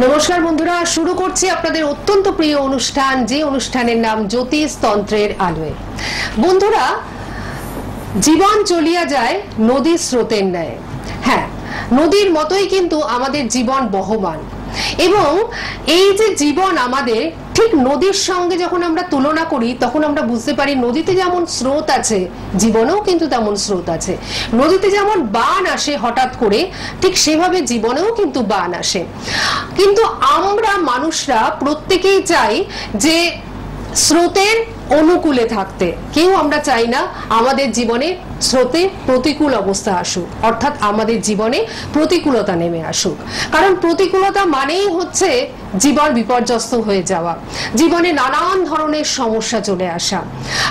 নমস্কার বন্ধুরা, শুরু করছি আপনাদের অত্যন্ত প্রিয় অনুষ্ঠান, যে অনুষ্ঠানের নাম জ্যোতিষ তন্ত্রের আলোয়। বন্ধুরা, জীবন চলিয়া যায় নদীর স্রোতের ন্যায়। হ্যাঁ, নদীর মতোই কিন্তু আমাদের জীবন বহমান, এবং এই যে জীবন আমাদের ঠিক নদীর সঙ্গে যখন আমরা তুলনা করি তখন আমরা বুঝতে পারি নদীতে যেমন স্রোত আছে জীবনেও কিন্তু তেমন স্রোত আছে। নদীতে যেমন বান আসে হঠাৎ করে, ঠিক সেভাবে জীবনেও কিন্তু বান আসে। কিন্তু আমরা মানুষরা প্রত্যেকেই চাই যে স্রোতের অনুকূলে থাকতে। কেউ আমরা চাই না আমাদের জীবনে স্রোতে প্রতিকূল অবস্থা আসুক, অর্থাৎ আমাদের জীবনে প্রতিকূলতা নেমে আসুক। কারণ প্রতিকূলতা মানেই হচ্ছে জীবন বিপর্যস্ত হয়ে যাওয়া, জীবনে নানান ধরনের সমস্যা চলে আসা।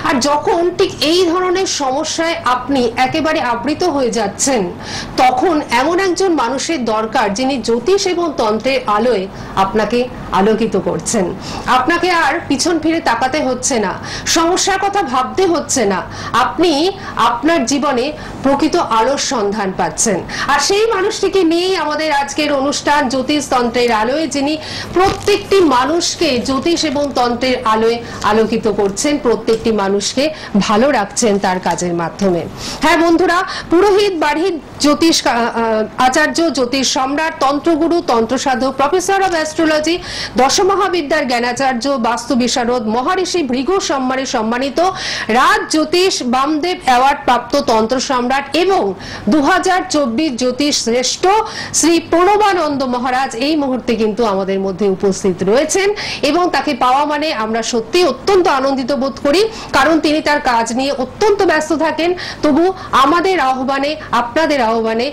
আর যখন ঠিক এই ধরনের সমস্যায় আপনি একেবারে আবৃত হয়ে যাচ্ছেন, তখন এমন একজন মানুষের দরকার যিনি জ্যোতিষ এবং তন্ত্রের আলোয় আপনাকে আলোকিত করছেন। আপনাকে আর পিছন ফিরে তাকাতে হচ্ছে না, সমস্যার কথা ভাবতে হচ্ছে না, আপনি আপনার জীবনে প্রকৃত আলোর সন্ধান পাচ্ছেন। আর সেই মানুষটিকে নিয়েই আমাদের আজকের অনুষ্ঠান জ্যোতিষ তন্ত্রের আলোয়, যিনি প্রত্যেকটি মানুষকে জ্যোতিষ এবং তন্ত্রের আলোয় আলোকিত করছেন, প্রত্যেকটি মানুষকে ভালো রাখছেন তার কাজের মাধ্যমে। হ্যাঁ বন্ধুরা, পুরোহিত বাড়ির জ্যোতিষ আচার্য, জ্যোতিষ সম্রাট, তন্ত্রগুরু, তন্ত্রসাধক, প্রফেসর অব অ্যাস্ট্রোলজি, দশমহাবিদ্যার জ্ঞানাচার্য, বাস্তু বিশারদ, মহর্ষি ভৃগু সম্মানে সম্মানিত, রাজ জ্যোতিষ বামদেব অ্যাওয়ার্ড প্রাপ্ত তন্ত্র সম্রাট এবং 2024 জ্যোতিষ শ্রেষ্ঠ শ্রী প্রণবানন্দ মহারাজ এই মুহূর্তে কিন্তু আমাদের মধ্যে উপস্থিত রয়েছেন, এবং তাকে পাওয়া মানে আমরা সত্যি অত্যন্ত আনন্দিত বোধ করি, কারণ তিনি তার কাজ নিয়ে অত্যন্ত ব্যস্ত থাকেন। তবু আমাদের আহ্বানে, আপনাদের আহ্বানে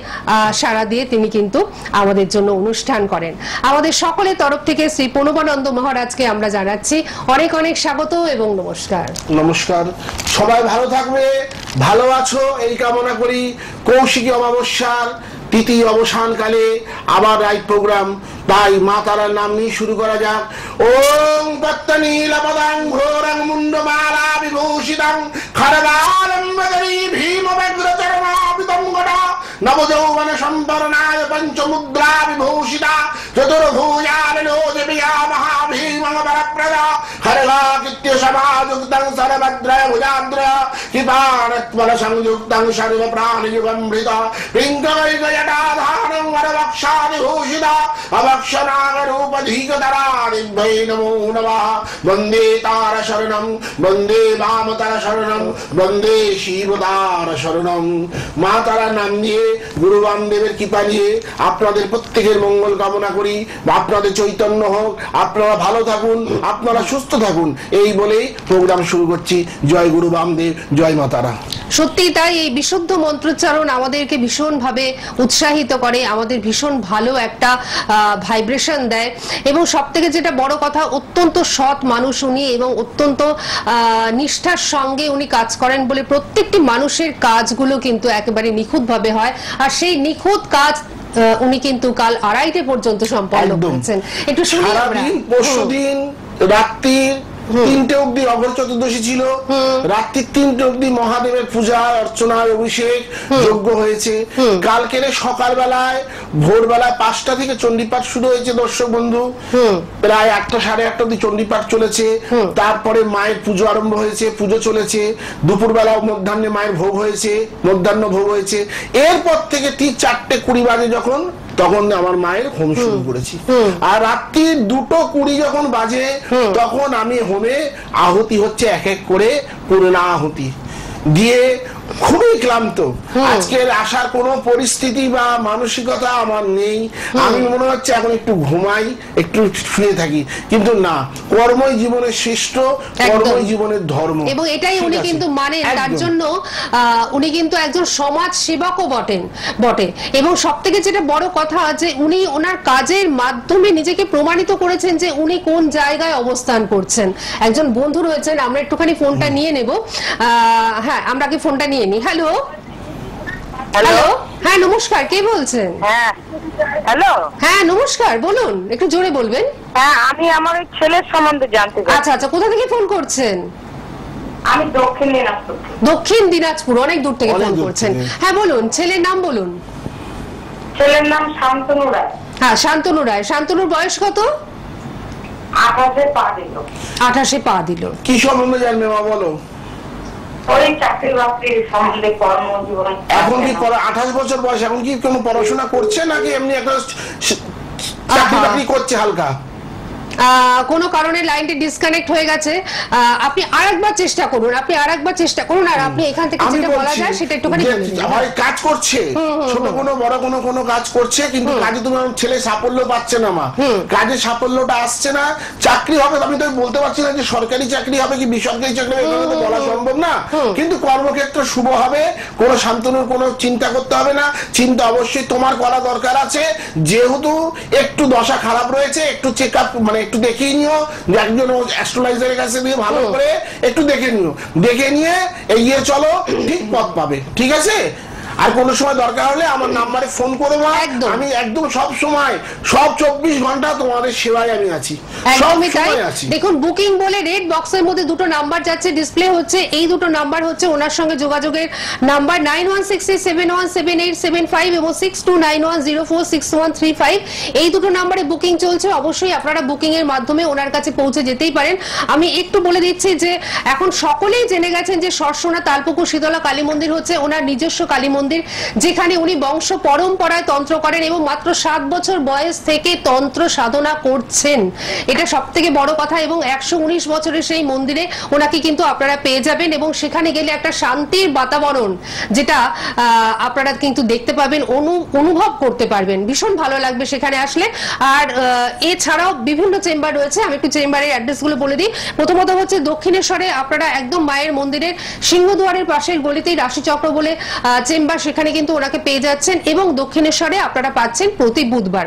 সাড়া দিয়ে তিনি কিন্তু আমাদের জন্য অনুষ্ঠান করেন। আমাদের সকলের তরফ থেকে শ্রী প্রণবানন্দ মহারাজকে আমরা জানাচ্ছি অনেক অনেক স্বাগত এবং নমস্কার। নমস্কার, সবাই ভালো থাকবে, ভালো আছো এই কামনা করি। কৌশিকী অমাবস্যার তিথি অবসানকালে আবার রাইট প্রোগ্রাম, তাই মা তারার নাম নিয়ে শুরু করা যাক। ওম পত্তনীলপদাং ঘোরং মুন্ডমালা বিভূষিতাং খড়বালং বদরি ভীমব্যগ্রচরণাবিতঙ্গটা নবযৌবন সম্পর্ণায় পঞ্চমুদ্রা বিভূষিতা চতুর্ভুজালোজবিয়া মহাভীমং বরপ্রদা খড়গাকৃত্য সমাযুক্তং সর্বদ্রয় ভুজাদ্রয় কৃপাণত্বল সংযুক্তং সর্বপ্রাণিযুগমৃত পিঙ্গলৈকজটাধারং বরবক্ষাদিভূষিতা অবক্ষনাগরূপধীকতরাদিভ্যৈ নমো নমঃ। বন্দে তার শরণং, বন্দে বামতার শরণং, বন্দে শিবতার শরণং। মা তারার নাম নিয়ে, গুরু বামদেবের কৃপা নিয়ে আপনাদের প্রত্যেকের মঙ্গল কামনা করি। আপনাদের চৈতন্য হোক, আপনারা ভালো থাকুন, আপনারা সুস্থ থাকুন, এই বলেই প্রোগ্রাম শুরু করছি। জয় গুরু বামদেব, জয় মা তারা। সত্যি তাই, এই বিশুদ্ধ মন্ত্রোচ্চারণ আমাদেরকে ভীষণ ভাবে উৎসাহিত করে, আমাদের ভীষণ ভালো একটা ভাইব্রেশন দেয়, এবং সব থেকে যেটা বড় কথা, অত্যন্ত সৎ মানুষ উনি, এবং অত্যন্ত নিষ্ঠার সঙ্গে উনি কাজ করেন বলে প্রত্যেকটি মানুষের কাজগুলো কিন্তু একেবারে নিখুঁত ভাবে হয়। আর সেই নিখুঁত কাজ উনি কিন্তু কাল 2:30 পর্যন্ত সম্পন্ন করেছেন। একটু শুনি আমরা। পরশুদিন রাত্রি 3টে অব্দি অঘর চতুর্দশী ছিল, রাত্রি 3টে অব্দি মহাদেবের পূজা অর্চনা অভিষেক যজ্ঞ হয়েছে। কালকের সকালবেলায় ভোরবেলায় 5টা থেকে চণ্ডীপাঠ শুরু হয়েছে দর্শক বন্ধু, প্রায় 8টা সাড়ে 8টা অব্দি চণ্ডীপাঠ চলেছে। তারপরে মায়ের পুজো আরম্ভ হয়েছে, পুজো চলেছে। দুপুরবেলা মধ্যাহ্নে মায়ের ভোগ হয়েছে, মধ্যাহ্ন ভোগ হয়েছে। এরপর থেকে ঠিক 4:20 বাজে যখন, তখন আমার মায়ের হোম শুরু করেছি। আর রাত্রি 2:20 যখন বাজে, তখন আমি হোমে আহুতি হচ্ছে এক এক করে পূর্ণা আহুতি দিয়ে খুবই ক্লান্ত। আজকের আসার কোনো পরিস্থিতি বা মানসিকতা আমার নেই। আমি মনে হচ্ছে এখন একটু ঘুমাই, একটু শুয়ে থাকি, কিন্তু না, কর্মই জীবনের শ্রেষ্ঠ, কর্মই জীবনের ধর্ম, এবং এটাই উনি কিন্তু মানেন। তার জন্য উনি কিন্তু একজন সমাজ সেবকও বটে। এবং সব থেকে যেটা বড় কথা, যে উনি ওনার কাজের মাধ্যমে নিজেকে প্রমাণিত করেছেন যে উনি কোন জায়গায় অবস্থান করছেন। একজন বন্ধু রয়েছেন, আমরা একটুখানি ফোনটা নিয়ে নেব। হ্যাঁ, আমরা কি ফোনটা নিয়ে নি। হ্যালো হ্যালো, হ্যাঁ নমস্কার, কে বলছেন? হ্যাঁ হ্যালো, হ্যাঁ নমস্কার, বলুন, একটু জোরে বলবেন। হ্যাঁ, আমি আমার ওই ছেলের সম্বন্ধে জানতে চাই। আচ্ছা আচ্ছা, কোথা থেকে ফোন করছেন? আমি দক্ষিণ দিনাজপুর। দক্ষিণ দিনাজপুর, অনেক দূর থেকে ফোন করছেন। হ্যাঁ বলুন, ছেলের নাম বলুন। ছেলের নাম শান্তনু রায়। হ্যাঁ, শান্তনু রায়। শান্তনুর বয়স কত? 28-এ পা দিল। 28-এ পা দিল। কি সম্বন্ধে জানবে মা বলো? ওই চাকরি বাকরির সম্বন্ধে, কর্মজীবন। এখন কি 28 বছর বয়স, এখন কি কোনো পড়াশোনা করছে নাকি এমনি একটা চাকরি বাকরি করছে হালকা? কোনো কারণে লাইনটি ডিসকানেক্ট হয়ে গেছে। আপনি আরেকবার চেষ্টা করুন, আর আপনি এখান থেকে যেটা বলা যায় সেটা একটুখানি বলে দিন। হয় কাজ করছে, ছোট কোনো বড় কোনো কাজ করছে, কিন্তু কাজে তোমার ছেলে সাফল্য পাচ্ছে না মা, কাজে সাফল্যটা আসছে না। চাকরি হবে আমি তো বলতে পারছি না যে সরকারি চাকরি হবে কি বেসরকারি চাকরি হবে, এখানে তো বলা সম্ভব না, কিন্তু কর্মক্ষেত্র শুভ হবে, কোনো শান্তনুর কোনো চিন্তা করতে হবে না। চিন্তা অবশ্যই তোমার করা দরকার আছে, যেহেতু একটু দশা খারাপ রয়েছে, একটু চেক আপ মানে একটু দেখিয়ে নিও, একজন অ্যাস্ট্রোলজারের কাছে দিয়ে ভালো করে একটু দেখে নিও, দেখে নিয়ে এগিয়ে চলো, ঠিক পথ পাবে। ঠিক আছে? আর কোন সময় দরকার হলে আমার নাম্বারে ফোন করো মা, আমি একদম সব সময় সব 24 ঘন্টা তোমাদের সেবায় আমি আছি, সব সময় আছি। দেখুন, বুকিং বলে রেড বক্সের মধ্যে দুটো নাম্বার যাচ্ছে, ডিসপ্লে হচ্ছে, এই দুটো নাম্বার হচ্ছে ওনার সঙ্গে যোগাযোগের নাম্বার 9166717875 এবং 6291046135। এই দুটো নাম্বারে বুকিং চলছে। অবশ্যই আপনারা বুকিং এর মাধ্যমে ওনার কাছে পৌঁছে যেতেই পারেন। আমি একটু বলে দিচ্ছি যে এখন সকলেই জেনে গেছেন যে সরসোনা তালপুকুর শীতলা কালী মন্দির হচ্ছে ওনার নিজস্ব কালী মন্দির, যেখানে উনি বংশ পরম্পরায় তন্ত্র করেন এবং মাত্র 7 বছর বয়স থেকে তন্ত্র সাধনা করছেন। এটা সব থেকে বড় কথা। এবং 119 বছরের সেই মন্দিরে ওনাকে কিন্তু আপনারা পেয়ে যাবেন, এবং সেখানে গেলে একটা শান্তির বাতাবরণ যেটা আপনারা কিন্তু দেখতে পাবেন, অনুভব করতে পারবেন, ভীষণ ভালো লাগবে সেখানে আসলে। আর এছাড়াও বিভিন্ন চেম্বার রয়েছে, আমি একটু চেম্বারের অ্যাড্রেসগুলো বলে দিই। প্রথমত হচ্ছে দক্ষিণেশ্বরে আপনারা একদম মায়ের মন্দিরের সিংহদুয়ারের পাশের গলিতেই রাশিচক্র বলে চেম্বার, সেখানে কিন্তু ওনাকে পেয়ে যাচ্ছেন। এবং দক্ষিণেশ্বরে আপনারা পাচ্ছেন প্রতি বুধবার।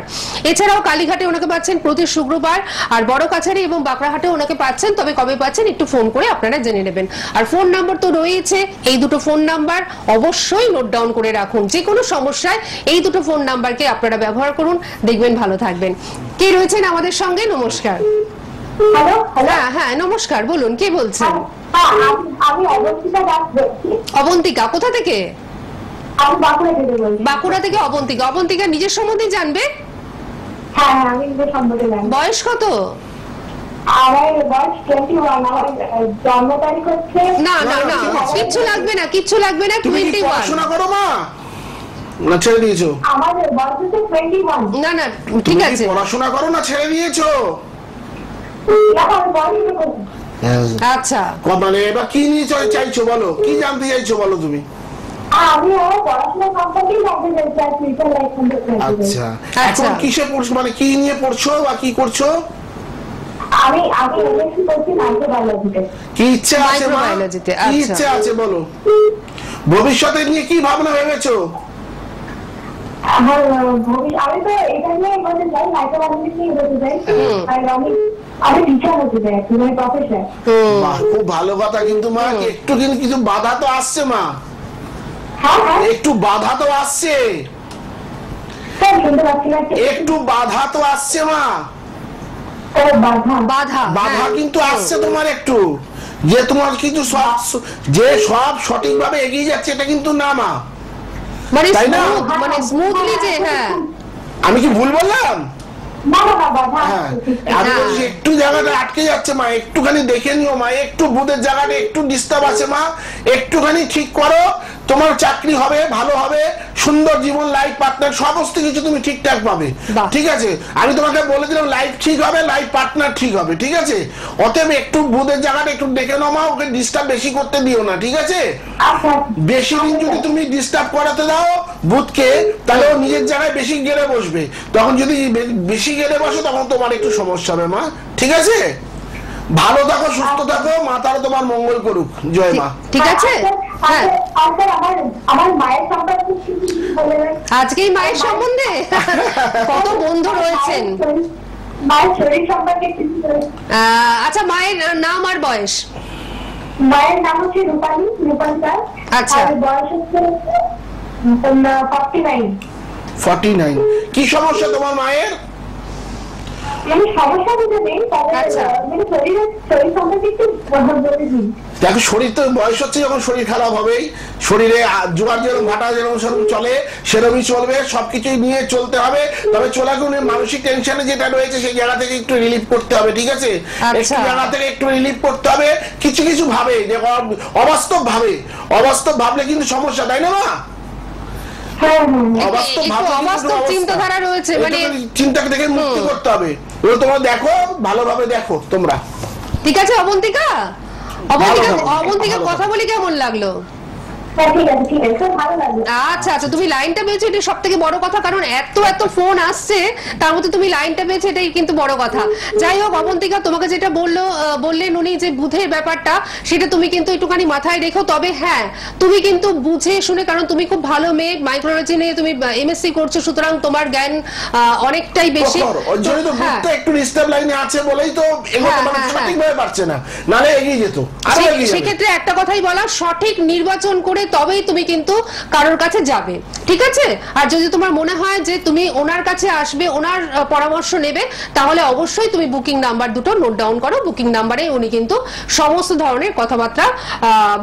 এছাড়াও কালীঘাটে ওনাকে পাচ্ছেন প্রতি শুক্রবার, আর বড় কাছারি এবং বাঁকড়াহাটে ওনাকে পাচ্ছেন। তবে কবে পাচ্ছেন একটু ফোন করে আপনারা জেনে নেবেন। আর ফোন নাম্বার তো রয়েছে, এই দুটো ফোন নাম্বার অবশ্যই নোট ডাউন করে রাখুন। যে কোনো সমস্যায় এই দুটো ফোন নাম্বারকে আপনারা ব্যবহার করুন, দেখবেন ভালো থাকবেন। কে রয়েছেন আমাদের সঙ্গে? নমস্কার। হ্যাঁ নমস্কার, বলুন কে বলছেন? আমি অবন্তিকা দাস বলছি। অবন্তিকা, কোথা থেকে? আমি বাঁকুড়া থেকে বলছি। বাঁকুড়া থেকে অবন্তিকা। অবন্তিকা নিজের সম্বন্ধে জানবে? হ্যাঁ, আমি নিজের সম্বন্ধে জানি। বয়স কত? আমার বয়স 21। আমার জন্ম তারিখ হচ্ছে না, কিচ্ছু লাগবে না, কিচ্ছু লাগবে না। তুমি কি 21। পড়াশোনা করো মা না ছেড়ে দিয়েছো? আমার বয়স হচ্ছে 21। না ঠিক আছে। পড়াশোনা করো না ছেড়ে দিয়েছো? আচ্ছা, মানে এবার কি নিয়ে চাইছো বলো, কি জানতে চাইছো বলো তুমি? আমি পড়াশোনা সম্পর্কেই জানতে চাইছি, আর ফিউচার লাইফ সম্পর্কে। আচ্ছা, এখন কিসে পড়ছো, মানে কি নিয়ে পড়ছো বা কি করছো? আমি এমএসসি করছি মাইক্রোবায়োলজিতে। কি ইচ্ছা আছে মা? কি ইচ্ছা আছে বলো? ভবিষ্যতে নিয়ে কি ভাবনা ভেবেছো? আমার আমি তো এটা নিয়ে বলতে চাই, মাইক্রোবায়োলজি নিয়ে বলতে চাই। আর আমি টিচার হতে চাই, আমি প্রফেসর। খুব ভালো কথা, কিন্তু মা একটু কিন্তু কিছু বাধা তো আসছে মা, একটু বাধা তো আসছে, একটু বাধা তো আসছে মা, বাধা কিন্তু আসছে তোমার একটু, যে তোমার কিন্তু সব সঠিকভাবে এগিয়ে যাচ্ছে এটা কিন্তু না মা, তাই না? মানে স্মুথলি যে, হ্যাঁ আমি কি ভুল বললাম? একটু জায়গাটা আটকে যাচ্ছে মা, একটুখানি দেখে নিও মা, একটু বুধের জায়গাটা একটু ডিস্টার্ব আছে মা, একটুখানি ঠিক করো, তোমার চাকরি হবে, ভালো হবে, সুন্দর জীবন, লাইফ পার্টনার সমস্ত কিছু তুমি ঠিকঠাক পাবে। ঠিক আছে, আমি তোমাকে বলে দিলাম লাইফ ঠিক হবে, লাইফ পার্টনার ঠিক হবে। ঠিক আছে, অতএব একটু বুধের জায়গাটা একটু দেখে নাও মা, ওকে ডিস্টার্ব বেশি করতে দিও না। ঠিক আছে, বেশি দিন যদি তুমি ডিস্টার্ব করাতে দাও বুধকে, তাহলে ও নিজের জায়গায় বেশি গেড়ে বসবে, তখন যদি বেশি গেড়ে বসে তখন তোমার একটু সমস্যা হবে মা। ঠিক আছে, ভালো থাকো, সুস্থ থাকো, মা তারা তোমার মঙ্গল করুক। জয় মা। ঠিক আছে, হ্যাঁ আমার মায়ের সম্পর্কে আজকেই মায়ের সম্বন্ধে কত বন্ধু রয়েছেন। মায়ের শরীর সম্পর্কে আচ্ছা, মায়ের নাম আর বয়স? মায়ের নাম হচ্ছে রূপালী দাস। আচ্ছা, বয়স হচ্ছে 49। কি সমস্যা তোমার মায়ের? মানে সমস্যা বুঝে নেই, তবে আচ্ছা। মানে শরীর সম্পর্কে একটু বলে দিন। দেখো শরীর তো বয়স হচ্ছে যখন শরীর খারাপ হবেই, শরীরে জোয়ার যেরকম ভাটা যেরকম সেরকম চলে সেরকমই চলবে, সবকিছুই নিয়ে চলতে হবে। তবে চলাকালীন মানসিক টেনশনে যেটা রয়েছে সেই জায়গা থেকে একটু রিলিফ করতে হবে, ঠিক আছে? আচ্ছা। একটু জায়গা থেকে একটু রিলিফ করতে হবে, কিছু কিছু ভাবে যে অবাস্তব ভাবলে কিন্তু সমস্যা, তাই না মা? হ্যাঁ হ্যাঁ অবাস্তব একটু ভাবলে কিন্তু অবাস্তব অবস্থা। চিন্তাধারা রয়েছে, এটা মানে চিন্তা থেকে মুক্তি করতে হবে। এবার তোমরা দেখো, ভালোভাবে দেখো তোমরা। ঠিক আছে অবন্তিকা, অবন্তিকা কথা বলি কেমন লাগলো? হ্যাঁ, ঠিক আছে ঠিক আছে, খুব ভালো লাগলো। আচ্ছা আচ্ছা, তুমি লাইনটা পেয়েছো, এটা সব থেকে বড় কথা, কারণ এত ফোন আসছে তার মধ্যে তুমি লাইনটা পেয়েছো, এটাই কিন্তু বড় কথা। যাই হোক অবন্তিকা, তোমাকে যেটা বললেন উনি যে বুধের ব্যাপারটা, সেটা তুমি কিন্তু একটুখানি মাথায় রেখো। তবে হ্যাঁ, তুমি কিন্তু বুঝে শুনে, কারণ তুমি খুব ভালো মেয়ে, মাইক্রোলজি নিয়ে তুমি এমএসসি করছো, সুতরাং তোমার জ্ঞান অনেকটাই বেশি। ওই জন্যই তো হ্যাঁ। বুঝতে একটু ডিস্টার্ব লাইনে আছে বলেই তো এগোতে হ্যাঁ, মানে হ্যাঁ, সঠিকভাবে পারছে না, নালে এগিয়ে যেত, আরো এগিয়ে যাবে। সেক্ষেত্রে একটা কথাই বলা, সঠিক নির্বাচন করে তবেই তুমি কিন্তু কারোর কাছে যাবে, ঠিক আছে? আর যদি তোমার মনে হয় যে তুমি ওনার কাছে আসবে, ওনার পরামর্শ নেবে, তাহলে অবশ্যই তুমি বুকিং নাম্বার দুটো নোট ডাউন করো। বুকিং নাম্বারে উনি কিন্তু সমস্ত ধরনের কথাবার্তা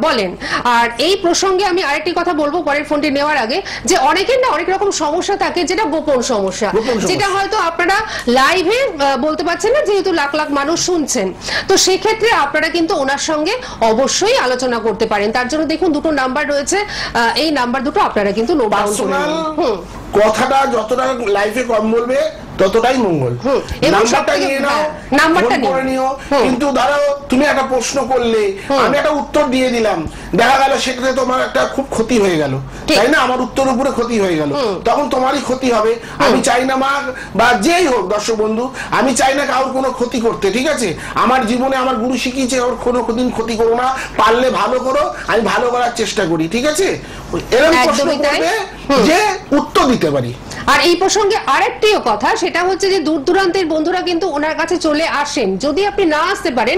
বলেন। আর এই প্রসঙ্গে আমি আরেকটি কথা বলবো পরের ফোনটি নেওয়ার আগে, যে অনেকের না অনেক রকম সমস্যা থাকে, যেটা গোপন সমস্যা, যেটা হয়তো আপনারা লাইভে বলতে পারছেন না, যেহেতু লাখ লাখ মানুষ শুনছেন। তো সেক্ষেত্রে আপনারা কিন্তু ওনার সঙ্গে অবশ্যই আলোচনা করতে পারেন। তার জন্য দেখুন দুটো নাম্বার রয়েছে, এই নাম্বার দুটো আপনারা কিন্তু নোট ডাউন করে পার্সোনাল নিন। কথাটা যতটা লাইফে কম বলবে ততটাই মঙ্গল। এবং নাম্বারটা সবথেকে- নিয়ে নাও, হ্যাঁ, নাম্বারটা ফোন করে নিও। নিও। কিন্তু ধরো তুমি একটা প্রশ্ন করলে, আমি একটা উত্তর দিয়ে দিলাম, দেখা গেল সেটাতে তোমার একটা খুব ক্ষতি হয়ে গেল, ঠিক। তাই না? আমার উত্তর উপরে ক্ষতি হয়ে গেল, তখন তোমারই ক্ষতি হবে। আমি চাই না মা বা যেই হোক দর্শক বন্ধু, আমি চাই না কারোর কোনো ক্ষতি করতে, ঠিক আছে? আমার জীবনে আমার গুরু শিখিয়েছে ওর কোনো দিন ক্ষতি করো না, পারলে ভালো করো, আমি ভালো করার চেষ্টা করি, ঠিক আছে? এরকম প্রশ্ন একদমই তাই। করবে যে উত্তর দিতে পারি। আর এই প্রসঙ্গে আরেকটিও কথা, সেটা হচ্ছে যে দূর দূরান্তের বন্ধুরা কিন্তু ওনার কাছে চলে আসেন। যদি আপনি না আসতে পারেন,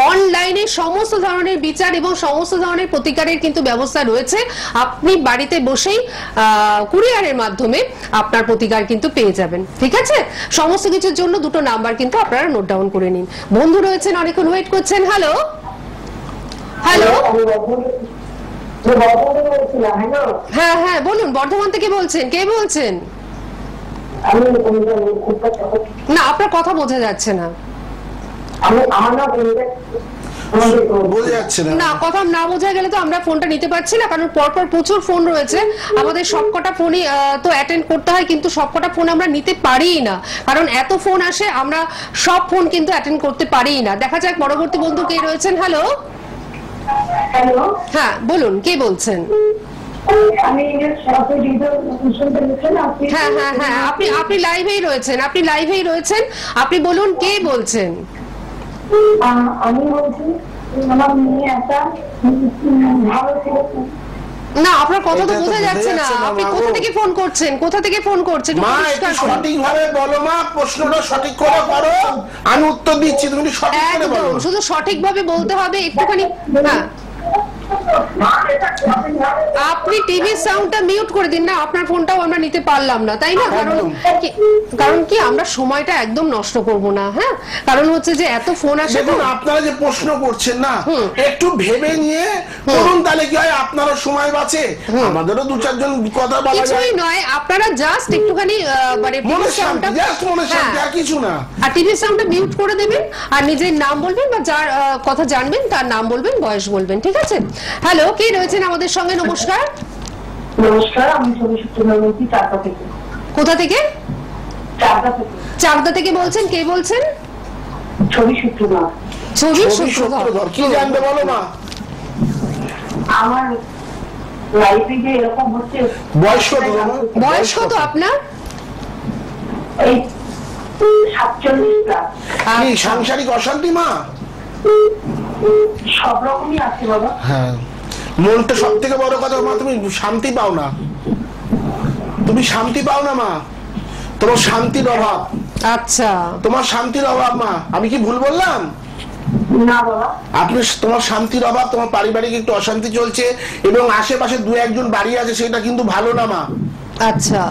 অনলাইনে সমস্ত ধরনের বিচার এবং সমস্ত ধরনের প্রতিকারের কিন্তু ব্যবস্থা রয়েছে। আপনি বাড়িতে বসেই কুরিয়ারের মাধ্যমে আপনার প্রতিকার কিন্তু পেয়ে যাবেন, ঠিক আছে? সমস্ত কিছুর জন্য দুটো নাম্বার কিন্তু আপনারা নোট ডাউন করে নিন। বন্ধু রয়েছেন, অনেকক্ষণ ওয়েট করছেন। হ্যালো হ্যালো, হ্যাঁ হ্যাঁ বলুন, বর্ধমান থেকে বলছেন, কে বলছেন? না, আপনার কথা বোঝা যাচ্ছে না। বোঝা যাচ্ছে না। না, কথা না বোঝা গেলে তো আমরা ফোনটা নিতে পারছি না, কারণ পরপর প্রচুর ফোন রয়েছে। আমাদের সবকটা ফোনই তো অ্যাটেন্ড করতে হয়, কিন্তু সবকটা ফোন আমরা নিতে পারিই না, কারণ এত ফোন আসে, আমরা সব ফোন কিন্তু অ্যাটেন্ড করতে পারিই না। দেখা যাক পরবর্তী বন্ধু কে রয়েছেন। হ্যালো, হ্যালো, হ্যাঁ বলুন, কে বলছেন? আমি হ্যাঁ হ্যাঁ হ্যাঁ, আপনি লাইভেই রয়েছেন, আপনি বলুন কে বলছেন? আমি বলছি আমার মেয়ে একটা ভালো ছিল। না, আপনার কথা তো এটা তো বোঝা বোঝা যাচ্ছে না। যাচ্ছে না, আপনি মা কোথা গো। থেকে ফোন করছেন? একটু মা পরিষ্কার একটু করুন। সঠিক ভাবে বলো মা, প্রশ্নটা সঠিক করে করো, আমি উত্তর দিচ্ছি, তুমি একটু সঠিক করে বলো। একদম, শুধু সঠিকভাবে বলতে হবে, একটুখানি। হ্যাঁ, আপনি টিভি সাউন্ডটা মিউট করে দিন না, আপনার ফোনটাও আমরা নিতে পারলাম না, তাই না? কারণ কি আমরা সময়টা একদম নষ্ট করব না। হ্যাঁ, কারণ হচ্ছে যে এত ফোন আসে। দেখুন আপনারা যে প্রশ্ন করছেন না, একটু ভেবে নিয়ে করুন, তাহলে কি হয় আপনারও সময় বাঁচে, আমাদেরও দু চারজন কথা বলা যায়। কিছুই নয়, আপনারা জাস্ট একটুখানি মানে মনে শান্তি, জাস্ট মনে শান্তি, আর কিছু না। আর টিভি সাউন্ডটা মিউট করে দেবেন, আর নিজের নাম বলবেন বা যার কথা জানবেন তার নাম বলবেন, বয়স বলবেন, ঠিক আছে? হ্যালো, কে রয়েছেন আমাদের সঙ্গে? নমস্কার। নমস্কার, আমি ছবি সূত্রে বলছি চারটা থেকে। কোথা থেকে? চারটা থেকে চাকদা থেকে বলছেন, কে বলছেন? ছবি সূত্র না। ছবি ছবি সূত্রধর, কি জানতে বলো মা? আমার লাইফে যে এরকম হচ্ছে। বয়স কত তোমার? বয়স কত আপনার? এই 47 প্লাস। কি সাংসারিক অশান্তি মা? সব রকমই আছে বাবা। হ্যাঁ, মনটা সব থেকে বড় কথা মা, তুমি শান্তি পাও না, তুমি শান্তি পাও না মা, তোমার শান্তির অভাব। আচ্ছা, তোমার শান্তির অভাব মা, আমি কি ভুল বললাম? না বাবা, আপনি তোমার শান্তির অভাব, তোমার পারিবারিক একটু অশান্তি চলছে এবং আশেপাশে দু একজন বাড়ি আছে, সেটা কিন্তু ভালো না মা। আচ্ছা,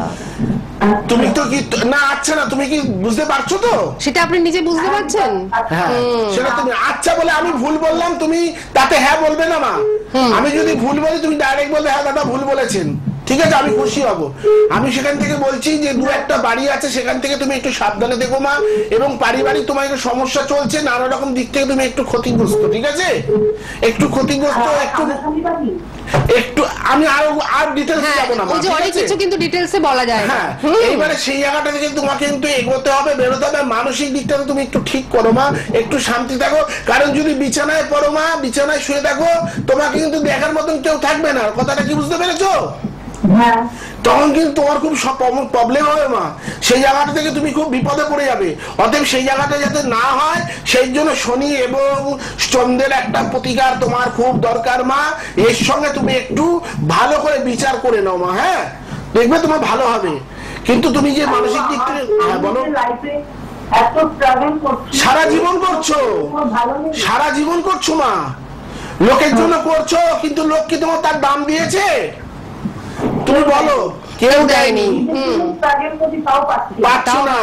তুমি তো কি না, আচ্ছা না, তুমি কি বুঝতে পারছো তো? সেটা আপনি নিজে বুঝতে পারছেন? হ্যাঁ, সেটা তুমি আচ্ছা বলে আমি ভুল বললাম, তুমি তাতে হ্যাঁ বলবে না মা। আমি যদি ভুল বলি তুমি ডাইরেক্ট বলবে হ্যাঁ দাদা ভুল বলেছেন, ঠিক আছে, আমি খুশি হব। আমি সেখান থেকে বলছি যে দু একটা বাড়ি আছে, সেখান থেকে তুমি একটু সাবধানে দেখো মা, এবং পারিবারিক তোমার একটু সমস্যা চলছে, নানা রকম দিক থেকে তুমি একটু ক্ষতিগ্রস্ত, ঠিক আছে, একটু ক্ষতিগ্রস্ত, একটু আমি আর ডিটেইলস যাব না, ওই যে অনেক কিছু কিন্তু ডিটেইলসে বলা যায় না। হ্যাঁ, এইবারে সেই জায়গাটা থেকে তোমাকে কিন্তু এগোতে হবে, বেরোতে হবে, মানসিক দিকটা তুমি একটু ঠিক করো মা, একটু শান্তি থাকো, কারণ যদি বিছানায় পড়ো মা, বিছানায় শুয়ে থাকো, তোমাকে কিন্তু দেখার মতন কেউ থাকবে না, কথাটা কি বুঝতে পেরেছো? তখন কিন্তু তোমার খুব প্রবলেম হবে মা, সেই জায়গাটা থেকে তুমি খুব বিপদে পড়ে যাবে। অতএব সেই জায়গাটা যাতে না হয় সেই জন্য শনি এবং চন্দ্রের একটা প্রতিকার তোমার খুব দরকার মা। এর সঙ্গে তুমি একটু ভালো করে বিচার করে নাও মা, হ্যাঁ, দেখবে তোমার ভালো হবে। কিন্তু তুমি যে মানসিক দিক থেকে, হ্যাঁ বলো, সারা জীবন করছো, সারা জীবন করছো মা, লোকের জন্য করছো, কিন্তু লোক কি তোমার তার দাম দিয়েছে? তুমি বলো, কেউ দেয়নি, পাচ্ছ না।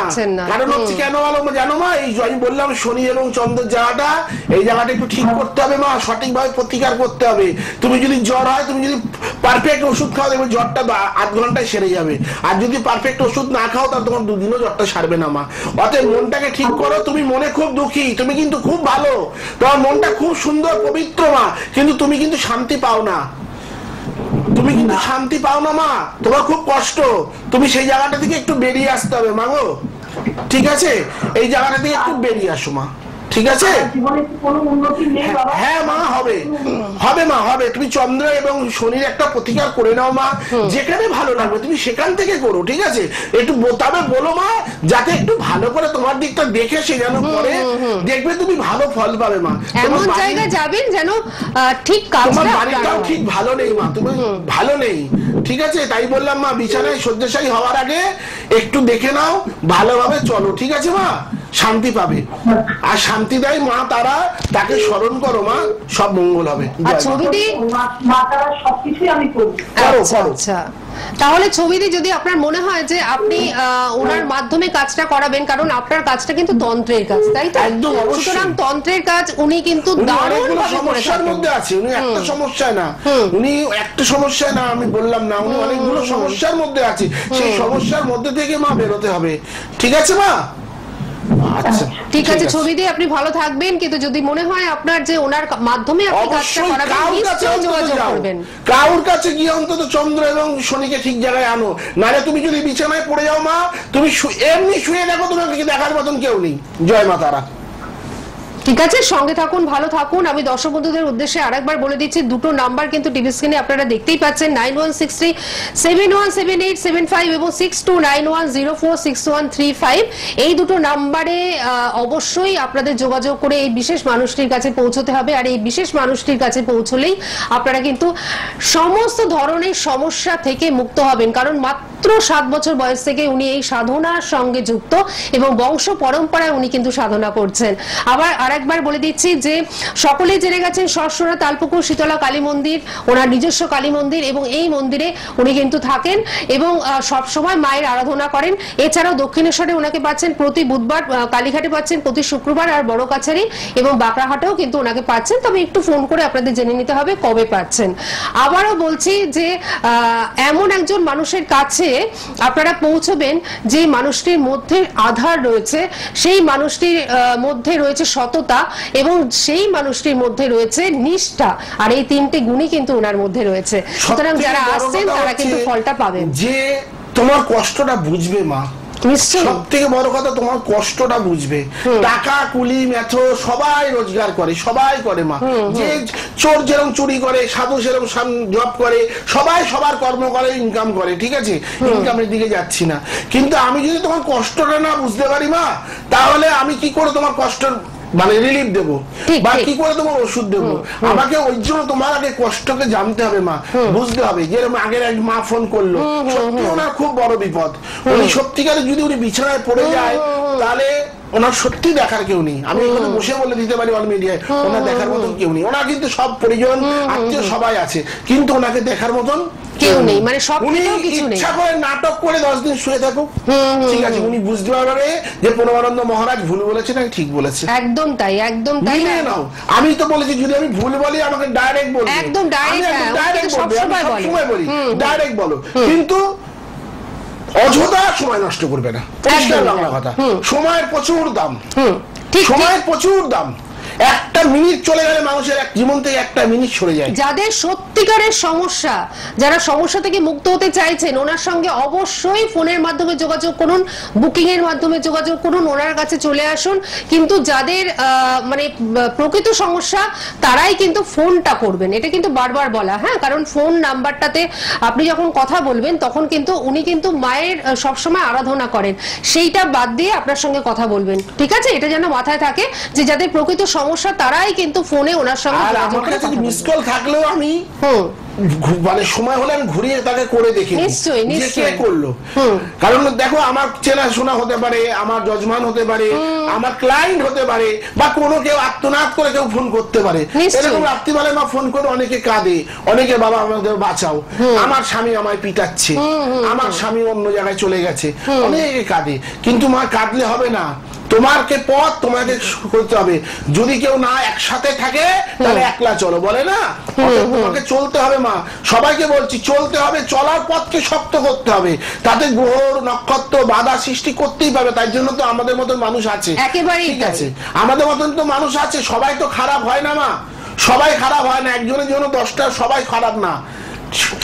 কারণ হচ্ছে কেন বলো জানো মা, এই আমি বললাম শনি এবং চন্দ্রের জায়গাটা, এই জায়গাটা একটু ঠিক করতে হবে মা, সঠিকভাবে প্রতিকার করতে হবে। তুমি যদি জ্বর হয়, তুমি যদি পারফেক্ট ওষুধ খাও, দেখবে জ্বরটা 8 ঘন্টায় সেরে যাবে। আর যদি পারফেক্ট ওষুধ না খাও, তাহলে তোমার 2 দিনও জ্বরটা সারবে না মা। অতএব মনটাকে ঠিক করো। তুমি মনে খুব দুঃখী, তুমি কিন্তু খুব ভালো, তোমার মনটা খুব সুন্দর পবিত্র মা, কিন্তু তুমি কিন্তু শান্তি পাও না, তুমি কিন্তু শান্তি পাও না মা, তোমার খুব কষ্ট। তুমি সেই জায়গাটা থেকে একটু বেরিয়ে আসতে হবে মা গো, ঠিক আছে, এই জায়গাটা থেকে একটু বেরিয়ে আসো মা, ঠিক আছে? হ্যাঁ মা, হবে হবে মা, হবে। তুমি চন্দ্র এবং শনির একটা প্রতিকার করে নাও মা, যেখানে ভালো লাগবে তুমি সেখান থেকে করো, ঠিক আছে? একটু তবে বলো মা, যাতে একটু ভালো করে তোমার দিকটা দেখে সে যেন করে, দেখবে তুমি ভালো ফল পাবে মা। এমন জায়গায় যাবেন যেন ঠিক কাজটা, তোমার বাড়িটাও ঠিক ভালো নেই মা, তুমি ভালো নেই, ঠিক আছে? তাই বললাম মা, বিছানায় শয্যাশায়ী হওয়ার আগে একটু দেখে নাও, ভালোভাবে চলো, ঠিক আছে মা? শান্তি পাবে। আর শান্তি দেয় মা তারা, তাকে স্মরণ করো মা, সব মঙ্গল হবে। আচ্ছা, তাহলে ছবিতে যদি আপনার মনে হয় যে আপনি ওনার মাধ্যমে কাজটা করাবেন, কারণ আপনার কাজটা কিন্তু তন্ত্রের কাজ, তাই তো? একদম, সুতরাং তন্ত্রের কাজ উনি কিন্তু দারুণভাবে করে সমস্যার মধ্যে আছে, উনি একটা সমস্যা না, উনি একটা সমস্যা না, আমি বললাম না, উনি অনেকগুলো সমস্যার মধ্যে আছে, সেই সমস্যার মধ্যে থেকে মা বেরোতে হবে, ঠিক আছে মা? আচ্ছা, ঠিক আছে, ছবি দিয়ে আপনি ভালো থাকবেন, কিন্তু যদি মনে হয় আপনার যে ওনার মাধ্যমে আপনি কাজটা করাবেন, নিশ্চয়ই যোগাযোগ করবেন। কাউর কাছে গিয়ে অন্তত চন্দ্র এবং শনিকে ঠিক জায়গায় আনো, নারে তুমি যদি বিছানায় পড়ে যাও মা, তুমি এমনি শুয়ে দেখো, তোমাকে দেখার মতন কেউ নেই। জয় মা তারা। ঠিক আছে, সঙ্গে থাকুন, ভালো থাকুন। আমি দর্শক বন্ধুদের উদ্দেশ্যে আরেকবার বলে দিচ্ছি, দুটো নাম্বার কিন্তু টিভি স্ক্রিনে আপনারা দেখতেই পাচ্ছেন, 9163717875 এবং 6291046135। এই দুটো নাম্বারে অবশ্যই আপনাদের যোগাযোগ করে এই বিশেষ মানুষটির কাছে পৌঁছতে হবে। আর এই বিশেষ মানুষটির কাছে পৌঁছলেই আপনারা কিন্তু সমস্ত ধরনের সমস্যা থেকে মুক্ত হবেন, কারণ মাত্র 7 বছর বয়স থেকে উনি এই সাধনার সঙ্গে যুক্ত এবং বংশ পরম্পরায় উনি কিন্তু সাধনা করছেন। আবার আরেকবার বলে দিচ্ছি যে সকলেই জেনে গেছেন সরসরা তালপুকুর শীতলা কালী মন্দির ওনার নিজস্ব কালী মন্দির, এবং এই মন্দিরে উনি কিন্তু থাকেন এবং সব সময় মায়ের আরাধনা করেন। এছাড়াও দক্ষিণেশ্বরে ওনাকে পাচ্ছেন প্রতি বুধবার, কালীঘাটে পাচ্ছেন প্রতি শুক্রবার, আর বড় কাছারি এবং বাঁকড়াহাটেও কিন্তু ওনাকে পাচ্ছেন। তবে একটু ফোন করে আপনাদের জেনে নিতে হবে কবে পাচ্ছেন। আবারও বলছি যে এমন একজন মানুষের কাছে আপনারা পৌঁছবেন যে মানুষটির মধ্যে আধার রয়েছে, সেই মানুষটির মধ্যে রয়েছে সততা এবং সেই মানুষটির মধ্যে রয়েছে নিষ্ঠা, আর এই 3টে গুণই কিন্তু ওনার মধ্যে রয়েছে। সুতরাং যারা আসছেন তারা কিন্তু ফলটা পাবেন। যে তোমার কষ্টটা বুঝবে মা, সব থেকে বড় কথা তোমার কষ্টটা বুঝবে। টাকা কুলি মেথো সবাই রোজগার করে, সবাই করে মা, যে চোর যেরকম চুরি করে, সাধু সেরকম জব করে, সবাই সবার কর্ম করে, ইনকাম করে, ঠিক আছে? ইনকামের দিকে যাচ্ছি না, কিন্তু আমি যদি তোমার কষ্টটা না বুঝতে পারি মা, তাহলে আমি কি করে তোমার কষ্ট মানে রিলিফ দেবো বা কি করে তোমার ওষুধ দেবো? আমাকে ওই জন্য তোমার আগে কষ্টকে জানতে হবে মা, বুঝতে হবে। যেরকম আগের এক মা ফোন করলো, সত্যি ওনার খুব বড় বিপদ, উনি সত্যিকারে যদি উনি বিছানায় পড়ে যায় তাহলে ওনার সত্যি দেখার কেউ নেই। আমি এখানে বসে বলে দিতে পারি অল মিডিয়ায়, ওনার দেখার মতন কেউ নেই। ওনার কিন্তু সব পরিজন আত্মীয় সবাই আছে, কিন্তু ওনাকে দেখার মতন কেউ নেই, মানে সব উনি থেকেও কিছু নেই। ইচ্ছা করে নাটক করে 10 দিন শুয়ে থাকুক, ঠিক আছে, উনি বুঝতে পারবে যে প্রণবানন্দ মহারাজ ভুল বলেছে না ঠিক বলেছে। একদম তাই, একদম তাই। মিলিয়ে নাও। আমি তো বলেছি যদি আমি ভুল বলি আমাকে ডাইরেক্ট বলবে, একদম ডাইরেক্ট, আমি ডাইরেক্ট বলবো, আমি সবসময় সবসময় বলি ডাইরেক্ট বলো, কিন্তু অযথা সময় নষ্ট করবে না। পরিষ্কার বাংলা কথা, সময়ের প্রচুর দাম, সময়ের প্রচুর দাম। একটা মিনিট চলে গেলে মানুষের জীবন থেকে একটা মিনিট সরে যায়। যাদের সত্যিকারের সমস্যা, যারা সমস্যা থেকে মুক্ত হতে চাইছেন, ওনার সঙ্গে অবশ্যই ফোনের মাধ্যমে যোগাযোগ করুন, বুকিং এর মাধ্যমে যোগাযোগ করুন, ওনার কাছে চলে আসুন। কিন্তু যাদের মানে প্রকৃত সমস্যা তারাই কিন্তু ফোনটা করবেন, এটা কিন্তু বারবার বলা, হ্যাঁ, কারণ ফোন নাম্বারটাতে আপনি যখন কথা বলবেন তখন কিন্তু উনি কিন্তু মায়ের সবসময় আরাধনা করেন, সেইটা বাদ দিয়ে আপনার সঙ্গে কথা বলবেন, ঠিক আছে? এটা যেন মাথায় থাকে যে যাদের প্রকৃত সমস্যা তারাই কিন্তু ফোনে ওনার সঙ্গে যোগাযোগ করে কথা বলবেন। মিস কল থাকলেও আমি মানে সময় হলে আমি ঘুরিয়ে তাকে করে দেখি নিশ্চয়ই যে কে করলো। কারণ দেখো আমার চেনাশোনা হতে পারে, আমার যজমান হতে পারে, আমার ক্লায়েন্ট হতে পারে, বা কোনো কেউ আত্মনাদ করে কেউ ফোন করতে পারে। এরকম রাত্রিবেলায় মা ফোন করে অনেকে কাঁদে, অনেকে বাবা আমাদের বাঁচাও, আমার স্বামী আমায় পিটাচ্ছে, আমার স্বামী অন্য জায়গায় চলে গেছে, অনেকে কাঁদে। কিন্তু মা কাঁদলে হবে না, তোমাকে পথ তোমাকে করতে হবে। যদি কেউ না একসাথে থাকে তাহলে একলা চলো বলে না, তোমাকে চলতে হবে মা। সবাইকে বলছি চলতে হবে, চলার পথকে শক্ত করতে হবে, তাতে গ্রহ নক্ষত্র বাধা সৃষ্টি করতেই পাবে। তাই জন্য তো আমাদের মতন মানুষ আছে, একেবারেই ঠিক আছে, আমাদের মতন তো মানুষ আছে। সবাই তো খারাপ হয় না মা, সবাই খারাপ হয় না, একজনের জন্য 10টা সবাই খারাপ না।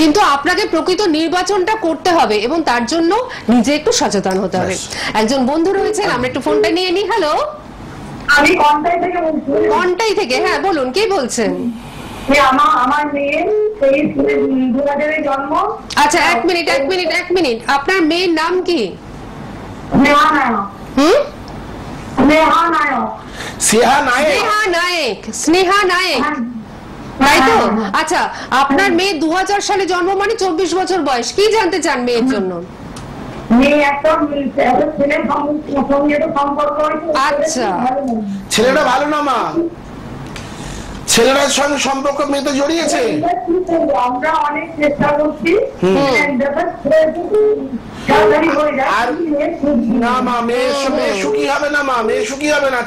কিন্তু আপনাকে প্রকৃত নির্বাচনটা করতে হবে এবং তার জন্য নিজে একটু সচেতন হতে হবে। একজন বন্ধু রয়েছেন, আমরা একটু ফোনটা নিয়ে নিই। হ্যালো, আমি কন্টাই থেকে বলছি। কন্টাই থেকে, হ্যাঁ বলুন, কে বলছেন? আমার মেয়ের সেই 2000 জন্ম। আচ্ছা, এক মিনিট, আপনার মেয়ের নাম কি? স্নেহা নায়ক। স্নেহা নায়েক, তাই তো? আচ্ছা, আপনার মেয়ে 2000 সালে জন্ম, মানে 24 বছর বয়স। কি জানতে চান মেয়ের জন্য? আচ্ছা, ছেলেটা ভালো না মা, ছেলেটার সঙ্গে সম্পর্ক মেয়েতে জড়িয়েছে। আমরা অনেক চেষ্টা করছি, না মা, মেয়ে সুখী হবে না মা, মেয়ে সুখী হবে না।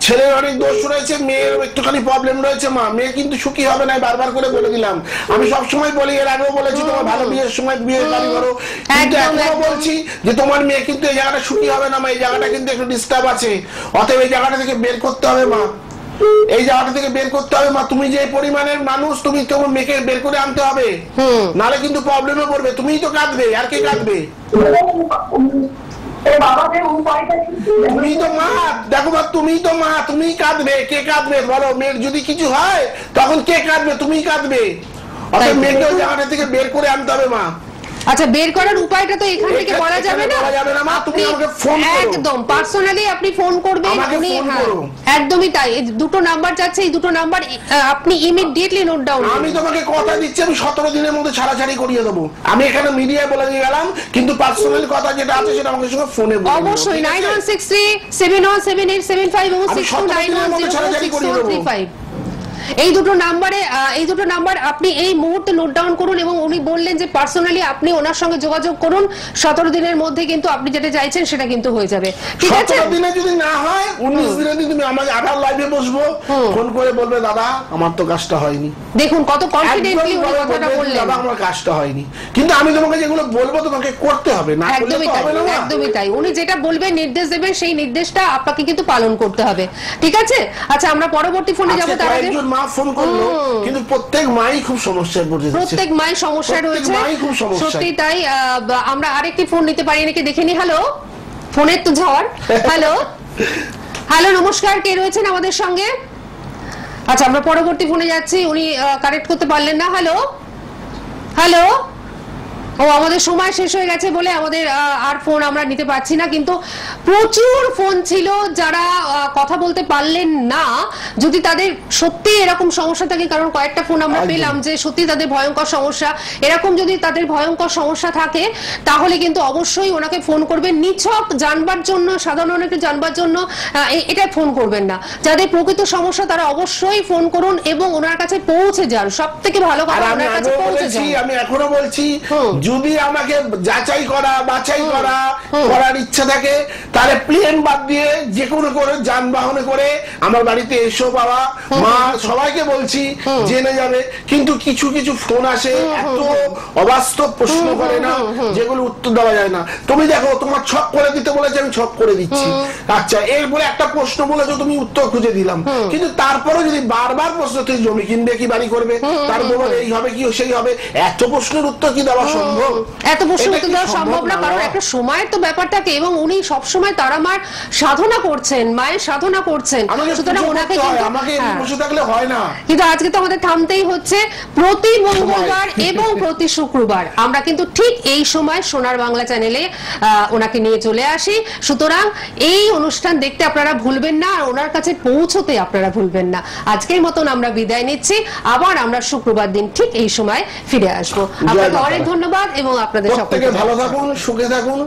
ছেলের অনেক দোষ রয়েছে, মেয়ের একটুখানি প্রবলেম রয়েছে মা, মেয়ে কিন্তু সুখী হবে না, বারবার করে বলে দিলাম। আমি সবসময় বলি, এর আগেও বলেছি তোমার ভালো বিয়ের সময় বিয়ে বাড়ি করো, কিন্তু এখনো বলছি যে তোমার মেয়ে কিন্তু এই জায়গাটা সুখী হবে না মা, এই জায়গাটা কিন্তু একটু ডিস্টার্ব আছে। অতএব এই জায়গাটা থেকে বের করতে হবে মা, এই জায়গাটা থেকে বের করতে হবে মা। তুমি যে পরিমাণের মানুষ, তুমি তোমার মেয়েকে বের করে আনতে হবে, নাহলে কিন্তু প্রবলেমে পড়বে। তুমিই তো কাঁদবে, আর কে কাঁদবে? তুমি তো মা, দেখো মা, তুমি তো মা, তুমি কাঁদবে, কে কাঁদবে বলো? মেয়ের যদি কিছু হয় তখন কে কাঁদবে? তুমিই কাঁদবে। অর্থাৎ মেয়েকে ওই জায়গাটা থেকে বের করে আনতে হবে মা। আচ্ছা, বের করার উপায়টা তো এখান থেকে বলা যাবে না, তুমি আমাকে ফোন করো, একদম পার্সোনালি আপনি ফোন করবেন। উনি একদমই তাই, দুটো নাম্বার যাচ্ছে, এই দুটো নাম্বার আপনি ইমিডিয়েটলি নোট ডাউন করুন। আমি তোমাকে কথা দিচ্ছি, আমি 17 দিনের মধ্যে ছাড়াছাড়ি করিয়ে দেবো। আমি এখানে মিডিয়ায় বলে দিয়ে গেলাম, কিন্তু পার্সোনালি কথা যেটা আছে সেটা আমাকে সঙ্গে ফোনে বলুন। অবশ্যই 9163717875 এবং 6291046435 এই দুটো নাম্বার আপনি এই মুহূর্তে নোট ডাউন করুন। এবং উনি বললেন যে পার্সোনালি আপনি ওনার সঙ্গে যোগাযোগ করুন, 17 দিনের মধ্যে কিন্তু আপনি যেটা চাইছেন সেটা কিন্তু হয়ে যাবে, ঠিক আছে? 17 দিনে যদি না হয় 19 দিনে তুমি আমাকে আবার লাইভে বসবো, ফোন করে বলবে দাদা আমার তো কাজটা হয়নি। দেখুন কত কনফিডেন্টলি উনি কথাটা বললেন, দাদা আমার কাজটা হয়নি। কিন্তু আমি তোমাকে যেগুলো বলবো তোমাকে করতে হবে, না করলে তো হবে না। একদমই তাই, উনি যেটা বলবেন, নির্দেশ দেবেন, সেই নির্দেশটা আপনাকে কিন্তু পালন করতে হবে, ঠিক আছে? আচ্ছা, আমরা পরবর্তী ফোনে যাব। তার আগে মা ফোন করলো, কিন্তু প্রত্যেক মাই খুব সমস্যায় পড়েছে, প্রত্যেক মাই সমস্যায় রয়েছে, সত্যি তাই। আমরা আরেকটি ফোন নিতে পারি নাকি দেখে নি। হ্যালো, ফোনের তো ঝড়। হ্যালো, নমস্কার, কে রয়েছেন আমাদের সঙ্গে? আচ্ছা, আমরা পরবর্তী ফোনে যাচ্ছি, উনি কানেক্ট করতে পারলেন না। হ্যালো, ও আমাদের সময় শেষ হয়ে গেছে বলে আমাদের আর ফোন আমরা নিতে পারছি না, কিন্তু প্রচুর ফোন ছিল যারা কথা বলতে পারলেন না। যদি তাদের সত্যি এরকম সমস্যা থাকে, কারণ কয়েকটা ফোন আমরা পেলাম যে সত্যি তাদের ভয়ঙ্কর সমস্যা, এরকম যদি তাদের ভয়ঙ্কর সমস্যা থাকে তাহলে কিন্তু অবশ্যই ওনাকে ফোন করবেন। নিছক জানবার জন্য, সাধারণ অনেকে জানবার জন্য এটা ফোন করবেন না। যাদের প্রকৃত সমস্যা তারা অবশ্যই ফোন করুন এবং ওনার কাছে পৌঁছে যান। সব থেকে ভালো কথা ওনার কাছে পৌঁছে যান। আমি এখনো বলছি, যদি আমাকে যাচাই করা বাছাই করার ইচ্ছা থাকে তাহলে প্লেন বাদ দিয়ে যে কোনো করে যানবাহনে করে আমার বাড়িতে এসো বাবা মা, সবাইকে বলছি জেনে যাবে। কিন্তু কিছু কিছু ফোন আসে এত অবাস্তব প্রশ্ন করে না যেগুলো উত্তর দেওয়া যায় না। তুমি দেখো, তোমার ছক করে দিতে বলেছে, আমি ছক করে দিচ্ছি। আচ্ছা, এরপরে একটা প্রশ্ন বলেছো, তুমি উত্তর খুঁজে দিলাম, কিন্তু তারপরে যদি বারবার প্রশ্ন, তুই জমি কিনবে কি বাড়ি করবে, তারপরে এই হবে কি সেই হবে, এত প্রশ্নের উত্তর কি দেওয়া সম্ভব? এত প্রশ্ন উত্তর দেওয়া সম্ভব না, কারণ একটা সময়ের তো ব্যাপার থাকে এবং উনি সবসময় তারা মার সাধনা করছেন, মায়ের সাধনা করছেন, সুতরাং ওনাকে বসে থাকলে হয় না। কিন্তু আজকে তো আমাদের থামতেই হচ্ছে। প্রতি মঙ্গলবার এবং প্রতি শুক্রবার আমরা কিন্তু ঠিক এই সময় সোনার বাংলা চ্যানেলে ওনাকে নিয়ে চলে আসি। সুতরাং এই অনুষ্ঠান দেখতে আপনারা ভুলবেন না, আর ওনার কাছে পৌঁছতে আপনারা ভুলবেন না। আজকের মতন আমরা বিদায় নিচ্ছি, আবার আমরা শুক্রবার দিন ঠিক এই সময় ফিরে আসবো। আপনাকে অনেক ধন্যবাদ এবং আপনাদের সকলকে ভালো থাকুন, সুখে থাকুন।